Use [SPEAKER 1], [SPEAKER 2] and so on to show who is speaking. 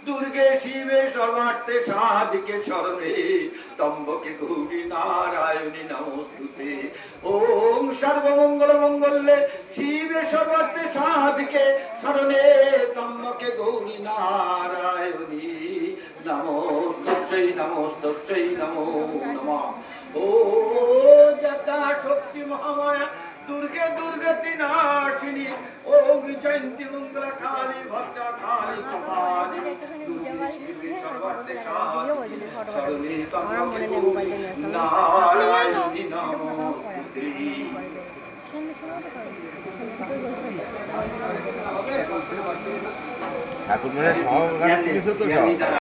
[SPEAKER 1] দুর্গে শিবে সর্বার্থে সাধিকে শরণে তম্বকে গৌরী নারায়ণী নমস্তুতে। ওম সর্বমঙ্গল মঙ্গলে শিবে সর্বার্থে সাধিকে শরণে তম্বকে গৌরী নারায়ণী নমস্তস্যৈ নমস্তস্যৈ নমো নমঃ। ও যথা শক্তি মহামায়া দুর্গে দুর্গতি নাশিনী ওম জয়ন্তী মঙ্গল কালী ভদ্রা কালী কপালিনী দুর্গে শিবে সর্বার্থে সাধিকে শরণে তম্বকে গৌরী নারায়ণী নমস্তুতে।
[SPEAKER 2] ঠাকুর মানে সব কিছু তো